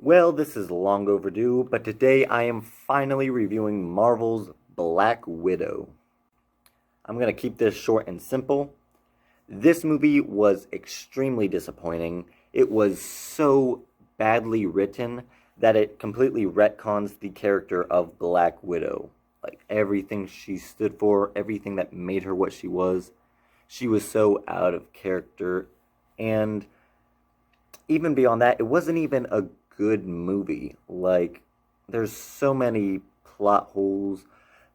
Well, this is long overdue, but today I am finally reviewing Marvel's Black Widow. I'm going to keep this short and simple. This movie was extremely disappointing. It was so badly written that it completely retcons the character of Black Widow. Like everything she stood for, everything that made her what she was so out of character. And even beyond that, it wasn't even a good movie. Like, there's so many plot holes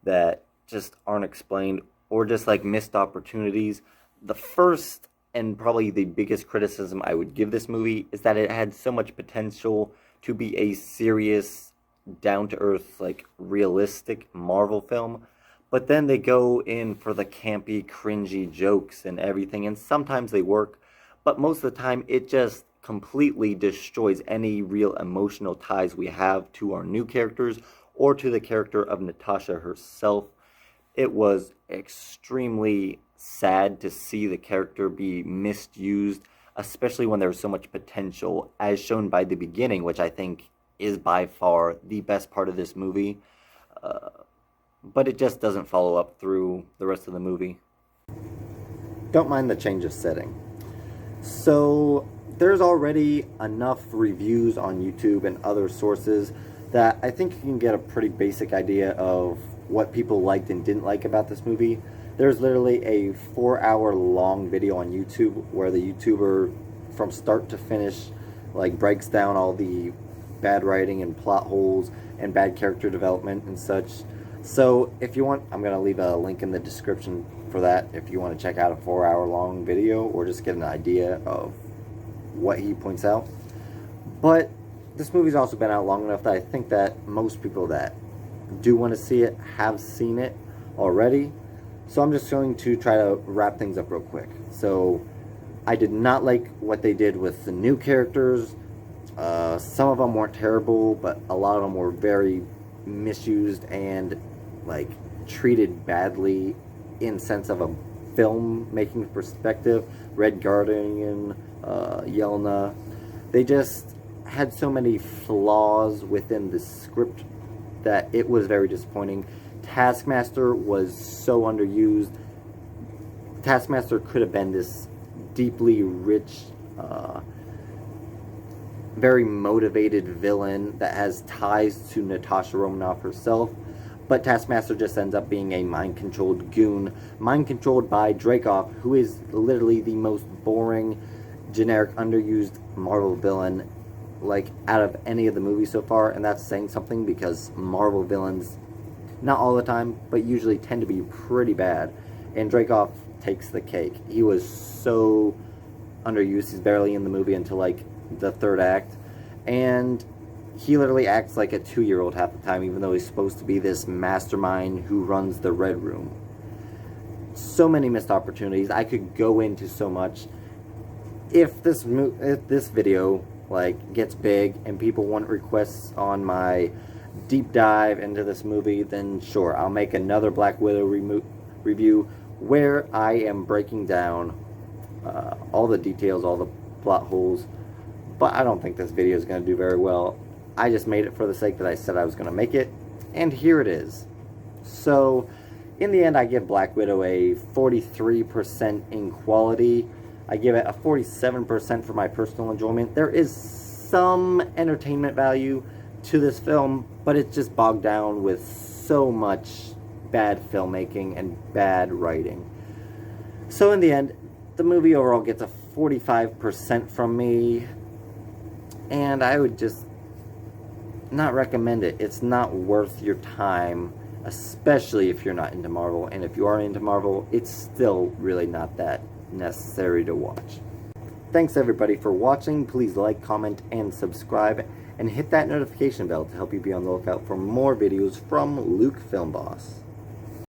that just aren't explained, or just like missed opportunities. The first and probably the biggest criticism I would give this movie is that it had so much potential to be a serious, down to earth, like realistic Marvel film. But then they go in for the campy, cringy jokes and everything, and sometimes they work, but most of the time it just completely destroys any real emotional ties we have to our new characters or to the character of Natasha herself. It was extremely sad to see the character be misused, especially when there's so much potential, as shown by the beginning, which I think is by far the best part of this movie. But it just doesn't follow up through the rest of the movie. Don't mind the change of setting. So, there's already enough reviews on YouTube and other sources that I think you can get a pretty basic idea of what people liked and didn't like about this movie. There's literally a 4-hour long video on YouTube where the YouTuber from start to finish like breaks down all the bad writing and plot holes and bad character development and such. So if you want, I'm going to leave a link in the description for that if you want to check out a 4-hour long video or just get an idea of what he points out. But this movie's also been out long enough that I think that most people that do want to see it have seen it already. So I'm just going to try to wrap things up real quick. So I did not like what they did with the new characters. Some of them weren't terrible, but a lot of them were very misused and like treated badly in sense of a film-making perspective. Red Guardian, Yelena, they just had so many flaws within the script that it was very disappointing. Taskmaster was so underused. Taskmaster could have been this deeply rich, very motivated villain that has ties to Natasha Romanoff herself, but Taskmaster just ends up being a mind-controlled goon, mind-controlled by Dreykov, who is literally the most boring, generic, underused Marvel villain, like, out of any of the movies so far, and that's saying something because Marvel villains, not all the time, but usually tend to be pretty bad, and Dreykov takes the cake. He was so underused, he's barely in the movie until, like, the third act, and he literally acts like a 2-year-old half the time, even though he's supposed to be this mastermind who runs the Red Room. So many missed opportunities. I could go into so much. If this video like gets big and people want requests on my deep dive into this movie, then sure, I'll make another Black Widow review where I am breaking down all the details, all the plot holes. But I don't think this video is going to do very well. I just made it for the sake that I said I was going to make it, and here it is. So, in the end, I give Black Widow a 43% in quality. I give it a 47% for my personal enjoyment. There is some entertainment value to this film, but it's just bogged down with so much bad filmmaking and bad writing. So in the end, the movie overall gets a 45% from me, and I would just not recommend it. It's not worth your time, especially if you're not into Marvel, and if you are into Marvel, it's still really not that necessary to watch. Thanks everybody for watching. Please like, comment, and subscribe, and hit that notification bell to help you be on the lookout for more videos from Luke Film Boss.